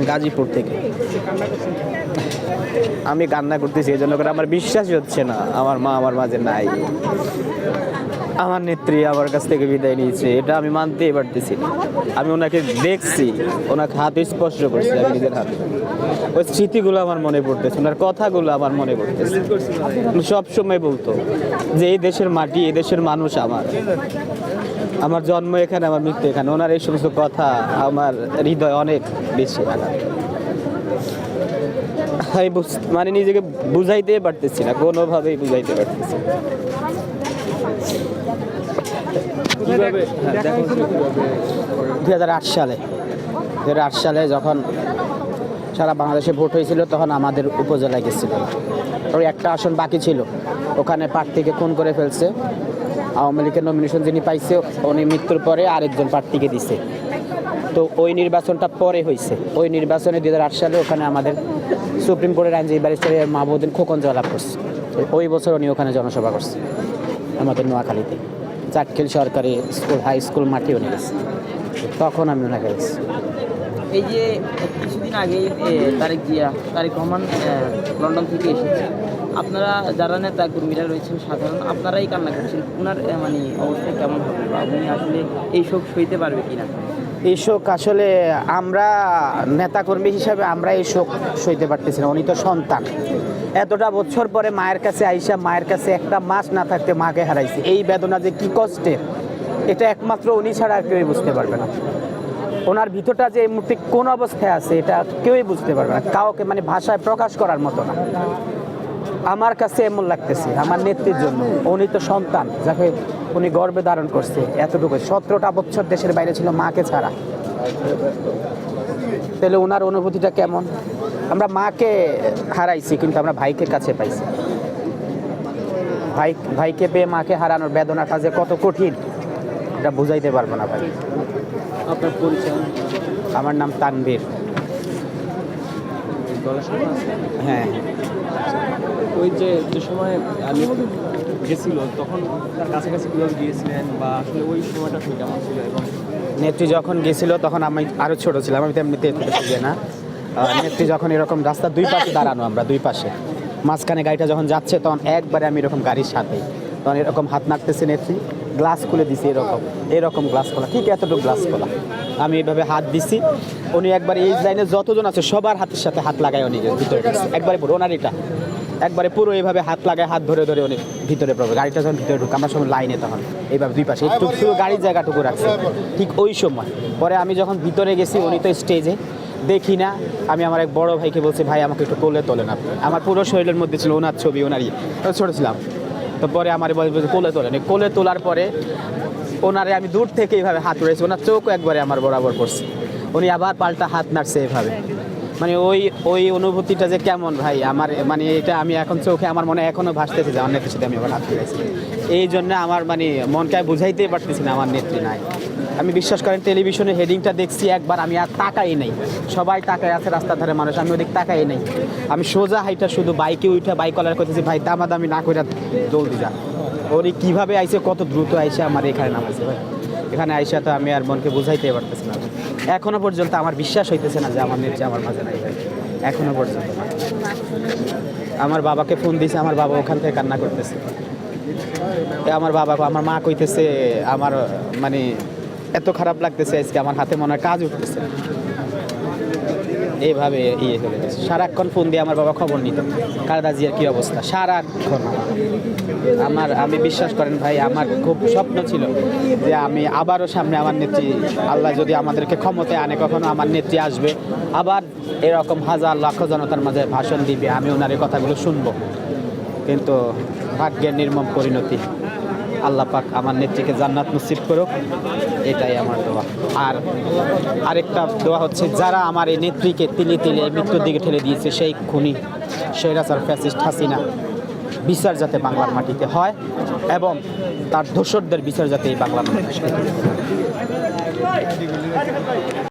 গাজীপুর থেকে। আমি কান্না করতেছি এই জন্য করে আমার বিশ্বাসই হচ্ছে না আমার মা আমার মাঝে নাই, আমার নেত্রী আমার কাছ থেকে বিদায় নিয়েছে, এটা আমি মানতেই পারতেছি না। আমি ওনাকে দেখছি, ওনাকে হাতে স্পর্শ করছি আমি নিজের হাতে, ওই স্মৃতিগুলো আমার মনে পড়তেছে, ওনার কথাগুলো আমার মনে পড়তেছে। সব সময় বলতো যে এই দেশের মাটি, এই দেশের মানুষ আমার, আমার জন্ম এখানে, আমার মৃত্যু এখানে। ওনার এই সমস্ত কথা আমার হৃদয় অনেক বেশি আঘাত। আমি মানে নিজেকে বুঝাইতে পারতেছি না, কোনোভাবেই বুঝাইতে পারতেছি না। 2008 সালে যখন সারা বাংলাদেশে ভোট হয়েছিল তখন আমাদের উপজেলায় গেছিল, ওই একটা আসন বাকি ছিল, ওখানে প্রার্থীকে খুন করে ফেলছে। আওয়ামী লীগের নমিনেশন যিনি পাইছে উনি মৃত্যুর পরে আরেকজন প্রার্থীকে দিছে। তো ওই নির্বাচনটা পরে হয়েছে। ওই নির্বাচনে 2008 সালে ওখানে আমাদের সুপ্রিম কোর্টের আইনজীবী ব্যারিস্টার মাহবুদ্দিন খোকন জয়লাভ করছে। ওই বছর উনি ওখানে জনসভা করছে আমাদের নোয়াখালীতে, চাটখিল সরকারি স্কুল হাই স্কুল মাঠে উনি গেছে, তখন আমি ওনাকে গেছি। এই যে কিছুদিন আগেই তারেক রহমান লন্ডন থেকে এসেছে, আপনারা যারা নেতা কর্মীরা রয়েছেন সাধারণ, আপনারাই কান্না করছেন, ওনার মানে অবস্থা কেমন হবে বা উনি আসলে এই শোক সইতে পারবে কিনা? এই শোক আসলে আমরা নেতাকর্মী হিসাবে আমরা এই শোক সইতে পারতেছি না। উনি তো সন্তান, এতটা বছর পরে মায়ের কাছে আইসা, মায়ের কাছে একটা মাস না থাকতে মাকে হারাইছে, এই বেদনা যে কি কষ্টের এটা একমাত্র উনি ছাড়া আর কেউই বুঝতে পারবে না। ওনার ভিতরটা যে এই মুহূর্তে কোন অবস্থায় আছে এটা কেউই বুঝতে পারবে না, কাউকে মানে ভাষায় প্রকাশ করার মতো না। আমার কাছে এমন লাগতেছে আমার নেত্রীর জন্য, উনি তো সন্তান যাকে উনি গর্বে ধারণ করছে এতটুকু, 17টা বছর দেশের বাইরে ছিল মাকে ছাড়া, তাহলে ওনার অনুভূতিটা কেমন? আমরা মাকে হারাইছি কিন্তু আমরা ভাইকে কাছে পাইছি। ভাইকে পেয়ে মাকে হারানোর বেদনাটা যে কত কঠিন এটা বুঝাইতে পারবো না ভাই। আপনার পরিচয়? আমার নাম তানভীর। হ্যাঁ, ওই যে সময় আমি গেছিল তখন তার কাছাকাছি কীভাবে গিয়েছিলেন বা আসলে ওই সময়টা কেমন ছিল? এবং নেত্রী যখন গেছিল তখন আমি আরও ছোট ছিলাম, আমি তো এমনিতে যে না। নেত্রী যখন এরকম রাস্তা দুই পাশে দাঁড়ানো, আমরা দুই পাশে, মাঝখানে গাড়িটা যখন যাচ্ছে তখন একবারে আমি এরকম গাড়ির সাথে, তখন এরকম হাত নাড়তেছে নেত্রী, গ্লাস খুলে দিছি, এরকম গ্লাস খোলা, ঠিক এতটুকু গ্লাস খোলা, আমি এইভাবে হাত দিছি। উনি একবার এই লাইনে যতজন আছে সবার হাতের সাথে হাত লাগায় উনি ভিতরে ঢুকছে, একবারে পুরো ওনার এটা একবারে পুরো এইভাবে হাত লাগায়, হাত ধরে ধরে উনি ভিতরে প্রবেশ, গাড়িটা যখন ভিতরে ঢুক, আমরা সবাই লাইনে তখন এইভাবে দুই পাশে একটু শুধু গাড়ির জায়গাটুকু রাখছে। ঠিক ওই সময় পরে আমি যখন ভিতরে গেছি উনি তো স্টেজে, দেখি না, আমি আমার এক বড় ভাইকে বলছি, ভাই আমাকে একটু কোলে তোলেন আপনি। আমার পুরো শরীরের মধ্যে ছিল ওনার ছবি, ওনারই ছোটো ছিলাম। তো পরে আমার বলছে কোলে তোলেন, কোলে তোলার পরে ওনারে আমি দূর থেকে এইভাবে হাত উড়েছি, ওনার চোখও একবারে আমার বরাবর করছে, উনি আবার পাল্টা হাত নাড়ছে এভাবে। মানে ওই অনুভূতিটা যে কেমন ভাই আমার, মানে এটা আমি এখন চোখে আমার মনে এখনও ভাসতেছে যে আমার নেত্রীর সাথে আমি আবার হাত ফিরেছি। এই জন্য আমার মানে মনকে বুঝাইতেই পারতেছি না আমার নেত্রী নাই। আমি বিশ্বাস করেন টেলিভিশনে হেডিংটা দেখছি একবার, আমি আর তাকাই নাই, সবাই তাকায় আছে রাস্তার ধারে মানুষ, আমি ওদিক তাকাই নাই। আমি সোজা হাইটা শুধু বাইকে উঠে বাইকওয়ালার করতেছি, ভাই দামাদামি না করে জলদি যা। ওরই কীভাবে আইসে, কত দ্রুত আইসে আমার এখানে নামাইছে ভাই। এখানে আইসা তো আমি আর মনকে বুঝাইতে পারতেছি না, এখনো পর্যন্ত আমার বিশ্বাস হইতেছে না যে আমার নেত্রী আমার মাঝে নাই ভাই, এখনো পর্যন্ত। আমার বাবাকে ফোন দিয়েছে, আমার বাবা ওখান থেকে কান্না করতেছে। আমার মা কইতেছে আমার মানে এত খারাপ লাগতেছে আজকে, আমার হাতে মনে হয় কাজ উঠতেছে, এইভাবে চলে গেছে। সারাক্ষণ ফোন দিয়ে আমার বাবা খবর নিত খালেদা জিয়ার কী অবস্থা, সারাক্ষণ। আমি বিশ্বাস করেন ভাই, আমার খুব স্বপ্ন ছিল যে আমি আবারও সামনে আমার নেত্রী, আল্লাহ যদি আমাদেরকে ক্ষমতায় আনে কখনো, আমার নেত্রী আসবে আবার এরকম হাজার লাখ জনতার মাঝে ভাষণ দিবে, আমি ওনার এই কথাগুলো শুনবো। কিন্তু ভাগ্যের নির্মম পরিণতি, আল্লাহ পাক আমার নেত্রীকে জান্নাত নসিব করুক, এটাই আমার দোয়া। আর আরেকটা দোয়া হচ্ছে, যারা আমার এই নেত্রীকে তিলে তিলে মৃত্যুর দিকে ঠেলে দিয়েছে, সেই খুনি স্বৈরাচার ফ্যাসিস্ট হাসিনা বিচার যাতে বাংলার মাটিতে হয় এবং তার দোসরদের বিচার যাতে এই বাংলার মাটিতে হয়।